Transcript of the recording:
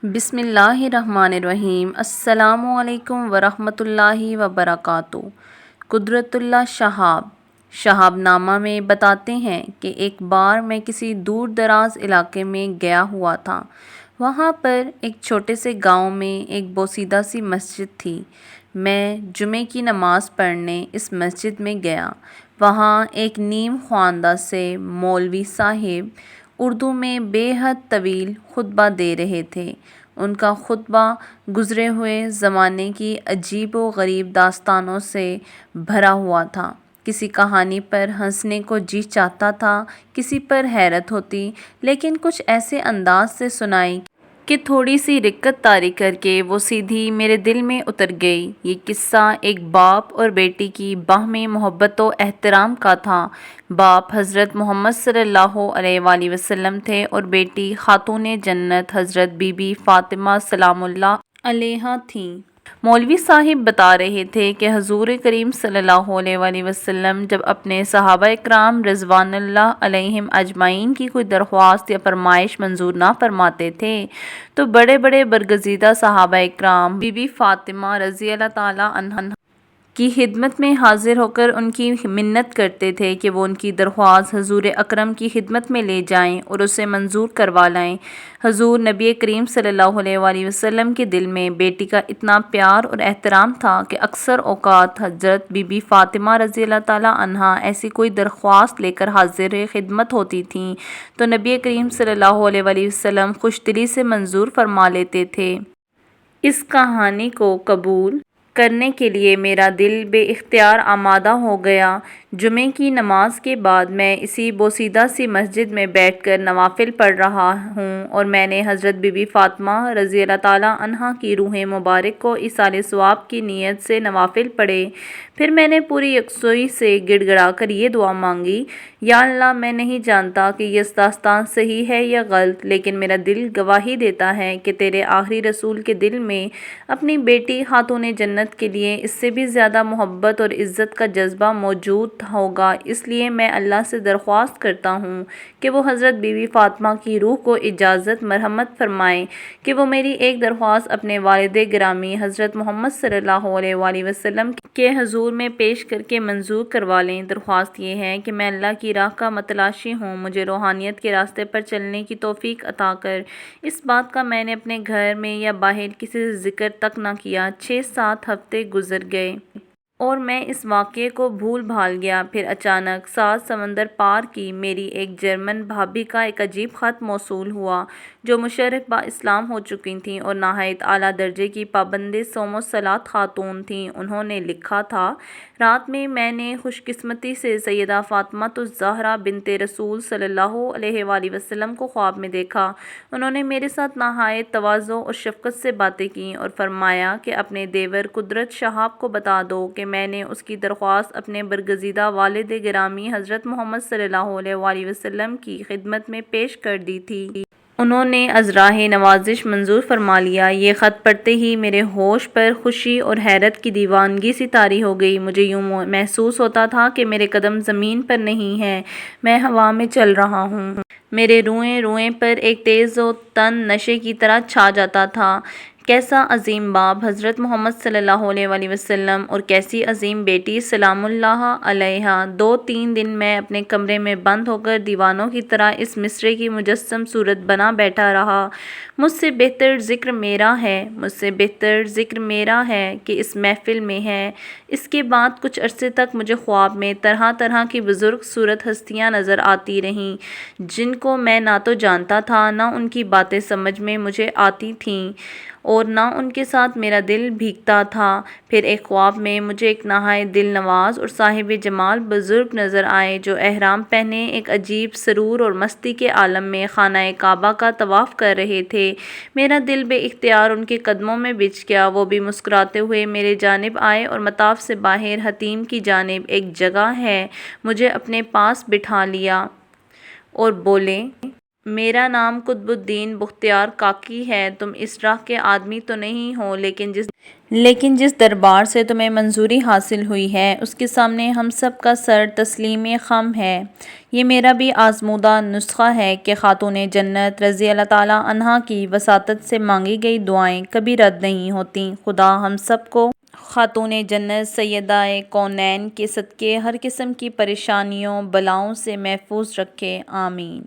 بسم اللہ الرحمن الرحیم۔ السلام علیکم ورحمۃ اللہ وبرکاتہ۔ قدرت اللہ شہاب نامہ میں بتاتے ہیں کہ ایک بار میں کسی دور دراز علاقے میں گیا ہوا تھا۔ وہاں پر ایک چھوٹے سے گاؤں میں ایک بوسیدہ سی مسجد تھی۔ میں جمعے کی نماز پڑھنے اس مسجد میں گیا۔ وہاں ایک نیم خواندہ سے مولوی صاحب اردو میں بے حد طویل خطبہ دے رہے تھے۔ ان کا خطبہ گزرے ہوئے زمانے کی عجیب و غریب داستانوں سے بھرا ہوا تھا۔ کسی کہانی پر ہنسنے کو جی چاہتا تھا، کسی پر حیرت ہوتی، لیکن کچھ ایسے انداز سے سنائی کہ تھوڑی سی رکت طاری کر کے وہ سیدھی میرے دل میں اتر گئی۔ یہ قصہ ایک باپ اور بیٹی کی باہمی محبت و احترام کا تھا۔ باپ حضرت محمد صلی اللہ علیہ وآلہ وسلم تھے اور بیٹی خاتون جنت حضرت بی بی فاطمہ سلام اللہ علیہا تھیں۔ مولوی صاحب بتا رہے تھے کہ حضور کریم صلی اللہ علیہ وآلہ وسلم جب اپنے صحابہ اکرام رضوان اللہ علیہم اجمعین کی کوئی درخواست یا فرمائش منظور نہ فرماتے تھے تو بڑے بڑے برگزیدہ صحابہ اکرام بی بی فاطمہ رضی اللہ تعالیٰ عنہا کی خدمت میں حاضر ہو کر ان کی منت کرتے تھے کہ وہ ان کی درخواست حضور اکرم کی خدمت میں لے جائیں اور اسے منظور کروا لائیں۔ حضور نبی کریم صلی اللہ علیہ وآلہ وسلم کے دل میں بیٹی کا اتنا پیار اور احترام تھا کہ اکثر اوقات حضرت بی بی فاطمہ رضی اللہ تعالیٰ عنہا ایسی کوئی درخواست لے کر حاضر خدمت ہوتی تھیں تو نبی کریم صلی اللہ علیہ وآلہ وسلم خوش دلی سے منظور فرما لیتے تھے۔ اس کہانی کو قبول کرنے کے لیے میرا دل بے اختیار آمادہ ہو گیا۔ جمعے کی نماز کے بعد میں اسی بوسیدہ سی مسجد میں بیٹھ کر نوافل پڑھ رہا ہوں اور میں نے حضرت بی بی فاطمہ رضی اللہ تعالیٰ عنہا کی روح مبارک کو ایصال ثواب کی نیت سے نوافل پڑھے۔ پھر میں نے پوری یکسوئی سے گڑ گڑا کر یہ دعا مانگی: یا اللہ، میں نہیں جانتا کہ یہ داستان صحیح ہے یا غلط، لیکن میرا دل گواہی دیتا ہے کہ تیرے آخری رسول کے دل میں اپنی بیٹی خاتون جنت کے لیے اس سے بھی زیادہ محبت اور عزت کا جذبہ موجود ہوگا۔ اس لیے میں اللہ سے درخواست کرتا ہوں کہ وہ حضرت بی بی فاطمہ کی روح کو اجازت مرحمت فرمائیں کہ وہ میری ایک درخواست اپنے والد گرامی حضرت محمد صلی اللہ علیہ وآلہ وسلم کے حضور میں پیش کر کے منظور کروا لیں۔ درخواست یہ ہے کہ میں اللہ کی راہ کا متلاشی ہوں، مجھے روحانیت کے راستے پر چلنے کی توفیق عطا کر۔ اس بات کا میں نے اپنے گھر میں یا باہر کسی سے ذکر تک نہ کیا۔ 6-7 ہفتے گزر گئے اور میں اس واقعے کو بھول بھال گیا۔ پھر اچانک 7 سمندر پار کی میری ایک جرمن بھابھی کا ایک عجیب خط موصول ہوا، جو مشرف با اسلام ہو چکی تھیں اور نہایت اعلیٰ درجے کی پابند صوم و صلاۃ خاتون تھیں۔ انہوں نے لکھا تھا: رات میں نے خوش قسمتی سے سیدہ فاطمہ الزہرا بنت رسول صلی اللہ علیہ وآلہ وسلم کو خواب میں دیکھا۔ انہوں نے میرے ساتھ نہایت تواضع اور شفقت سے باتیں کیں اور فرمایا کہ اپنے دیور قدرت شہاب کو بتا دو کہ میں نے اس کی درخواست اپنے برگزیدہ والد گرامی حضرت محمد صلی اللہ علیہ وآلہ وسلم کی خدمت میں پیش کر دی تھی۔ انہوں نے ازراہ نوازش منظور فرما لیا۔ یہ خط پڑھتے ہی میرے ہوش پر خوشی اور حیرت کی دیوانگی سی طاری ہو گئی۔ مجھے یوں محسوس ہوتا تھا کہ میرے قدم زمین پر نہیں ہیں، میں ہوا میں چل رہا ہوں۔ میرے روئیں روئیں پر ایک تیز و تند نشے کی طرح چھا جاتا تھا۔ کیسا عظیم باپ حضرت محمد صلی اللہ علیہ وآلہ وسلم اور کیسی عظیم بیٹی سلام اللہ علیہا۔ 2-3 دن میں اپنے کمرے میں بند ہو کر دیوانوں کی طرح اس مصرعے کی مجسم صورت بنا بیٹھا رہا: مجھ سے بہتر ذکر میرا ہے کہ اس محفل میں ہے۔ اس کے بعد کچھ عرصے تک مجھے خواب میں طرح طرح کی بزرگ صورت ہستیاں نظر آتی رہیں، جن کو میں نہ تو جانتا تھا، نہ ان کی باتیں سمجھ میں مجھے آتی تھیں اور نہ ان کے ساتھ میرا دل بھیگتا تھا۔ پھر ایک خواب میں مجھے ایک نہایت دل نواز اور صاحب جمال بزرگ نظر آئے، جو احرام پہنے ایک عجیب سرور اور مستی کے عالم میں خانہ کعبہ کا طواف کر رہے تھے۔ میرا دل بے اختیار ان کے قدموں میں بچھ گیا۔ وہ بھی مسکراتے ہوئے میرے جانب آئے اور مطاف سے باہر حتیم کی جانب ایک جگہ ہے مجھے اپنے پاس بٹھا لیا اور بولے: میرا نام قطب الدین بختیار کاکی ہے۔ تم اس راہ کے آدمی تو نہیں ہو، لیکن لیکن جس دربار سے تمہیں منظوری حاصل ہوئی ہے اس کے سامنے ہم سب کا سر تسلیم خم ہے۔ یہ میرا بھی آزمودہ نسخہ ہے کہ خاتون جنت رضی اللہ تعالیٰ عنہا کی وساطت سے مانگی گئی دعائیں کبھی رد نہیں ہوتیں۔ خدا ہم سب کو خاتون جنت سیدہ کونین کے صدقے ہر قسم کی پریشانیوں بلاؤں سے محفوظ رکھے، آمین۔